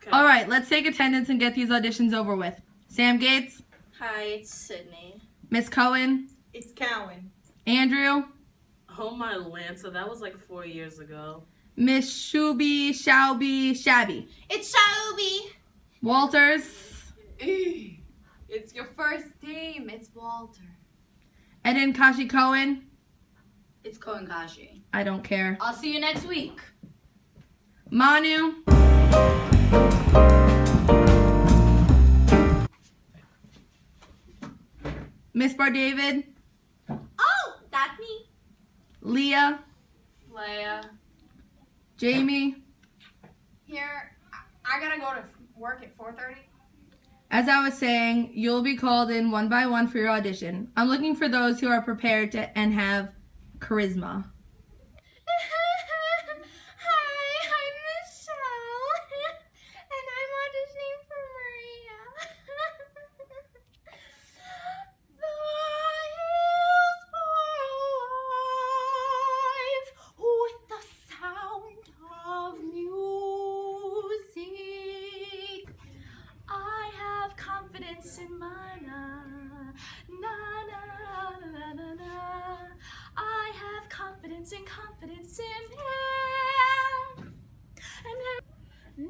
Okay. All right, let's take attendance and get these auditions over with. Sam Gates. Hi, it's Sydney. Miss Cohen. It's Cowan. Andrew. Oh my Lancer, that was like 4 years ago. Miss Shabby. It's Shelby. Walters. It's your first name. It's Walter. Eden Kashi Cohen. It's Cohen Kashi. I don't care. I'll see you next week. Manu. Miss Bar David. Oh, that's me. Leah. Leia. Jamie. Here, I gotta go to work at 4:30. As I was saying, you'll be called in one by one for your audition. I'm looking for those who are prepared to and have charisma. Hi, I'm Michelle, and I'm auditioning for Maria. The hills are alive with the sound of music. I have confidence in my na na na na na na. I have confidence in him. And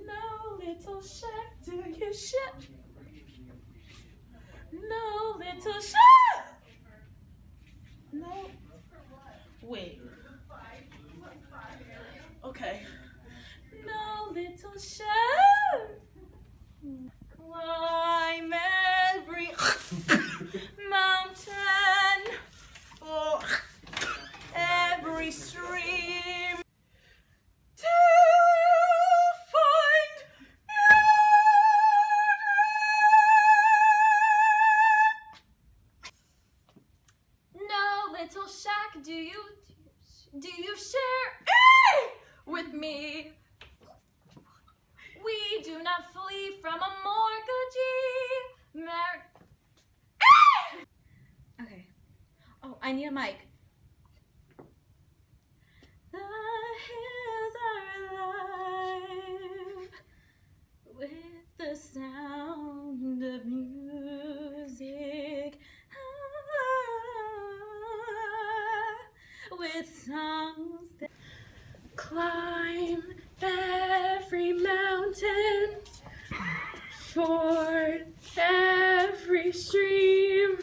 no little shack do you ship. No little shack. No. Wait. Okay. No little shack. Climb every mountain or every stream till you find your dream. No little shack, do you share with me? We do not flee from a mortgagee. Okay. Oh, I need a mic. The hills are alive with the sound of music. With songs that climb every mountain, ford every stream,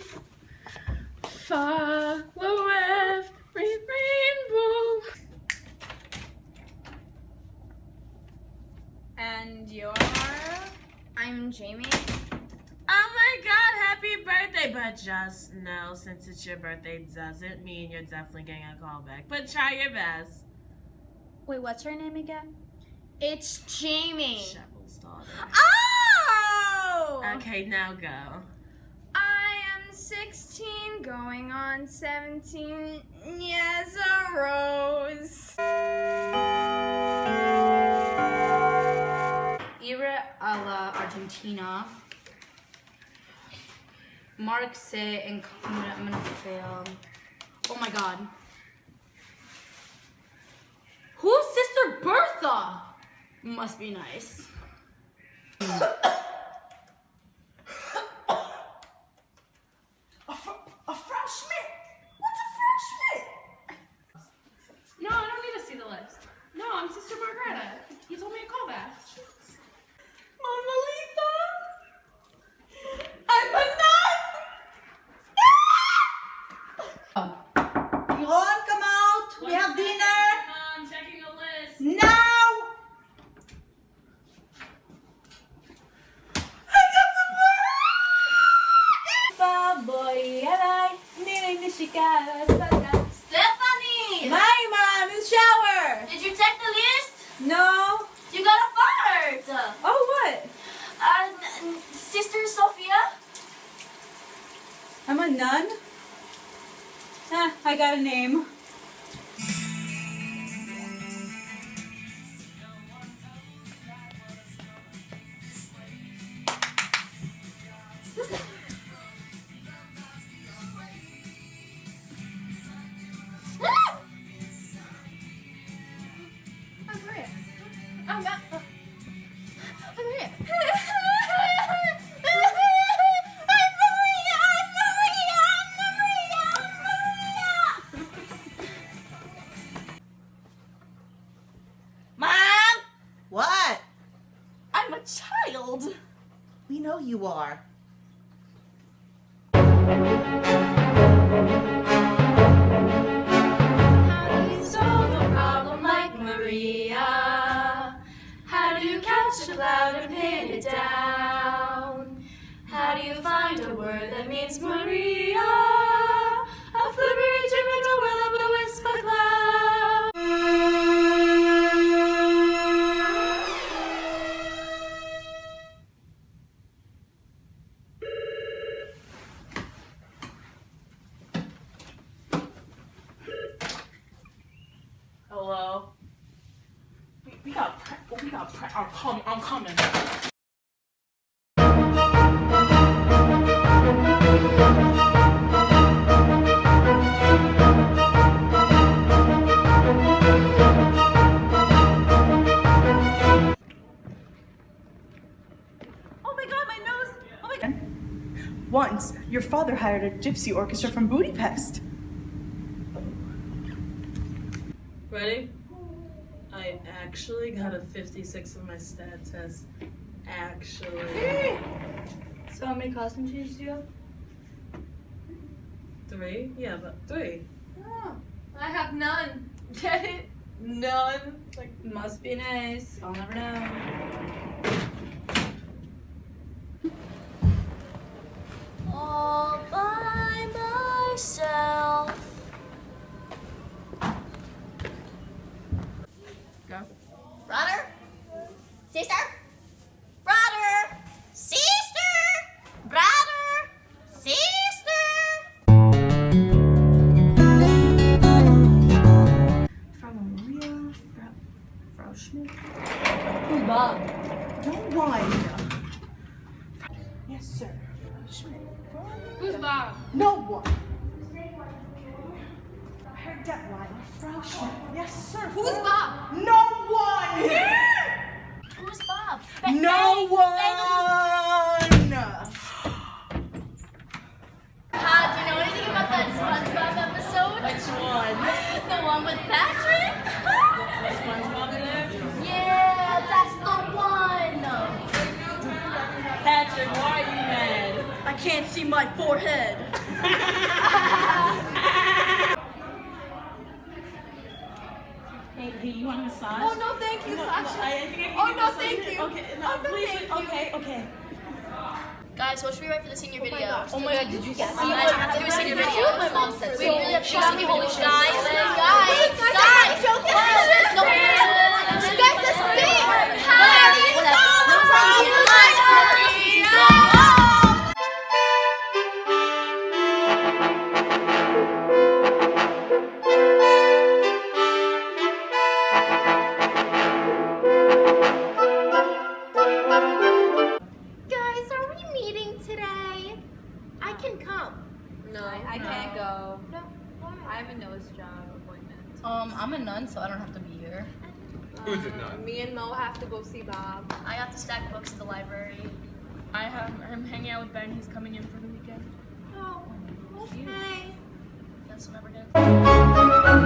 follow every rainbow. And you're? I'm Jamie. Oh my god, happy birthday! But just know, since it's your birthday, doesn't mean you're definitely getting a call back. But try your best. Wait, what's her name again? It's Jamie. Sheppel's daughter. Oh! Okay, now go. I am 16, going on 17. Yes, a rose. Ira a la Argentina. Marxe and I'm gonna fail. Oh my god. Who's Sister Bertha? Must be nice. A freshman? What's a freshman? No, I don't need to see the list. No, I'm Sister Margareta. He told me to call back. Mona Lisa? I'm a nun! Ron, come out. We have dinner. I'm checking a list. Now! Stephanie! My mom is shower. Did you check the list? No. You got a part. Oh, what? Sister Sophia? I'm a nun? I got a name. I'm Maria. I'm Maria. old. We know you are. How do you solve a problem like Maria? How do you catch a cloud and pin it down? How do you find a word that means Maria? A flippery Jupiter will a blue wisp a cloud. Hello? I'm coming. Oh my god, my nose! Oh my god! Once, your father hired a gypsy orchestra from Budapest. Ready? I actually got a 56 on my stat test. Actually. So how many costume changes do you have? 3? Yeah, but 3. Oh, I have none. Get it? None. Like, must be nice. I'll never know. All by myself. Go. Brother? Sister? Brother? Sister? Brother? Sister? Frau Maria, Frau Schmidt. Who's Bob? No one. Yes, sir. Frau Schmidt. Who's Bob? No one. Herr Detweiler, Frau Schmidt. Yes, sir. Who's Bob? No one. Who's Bob? No one. Do you know anything about that SpongeBob episode? Which one? The one with Patrick? SpongeBob in there? Yeah, that's the one. Patrick, why are you mad? I can't see my forehead. Hey, you want a massage? Oh, no, thank you, Sasha. I think I can Oh, give no, you thank something. you. Okay, no, Oh, no, please. thank you. Okay. Guys, what should we write for the senior video? Oh my god, did you get You guys have to do a senior video. My mom said We really have to do a senior video. Guys, guys. No, You guys just sing. Guys, are we meeting today? I can come. No, I can't go. No, I have a nose job appointment. I'm a nun, so I don't have to be here. Who's it not? Me and Mo have to go see Bob. I got to stack books at the library. I'm hanging out with Ben. He's coming in for the weekend. Oh, okay. That's what we're gonna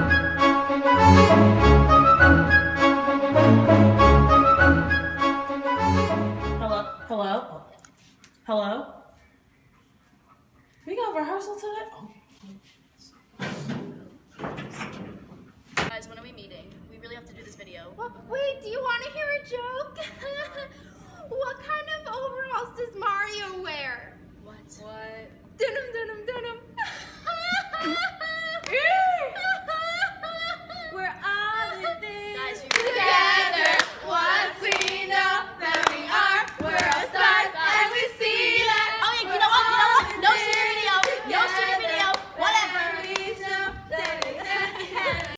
Hello? We got rehearsal today? Oh. Guys, when are we meeting? We really have to do this video. Wait, do you want to hear a joke? What kind of overalls does Mario wear? What? What? Denim, denim, denim.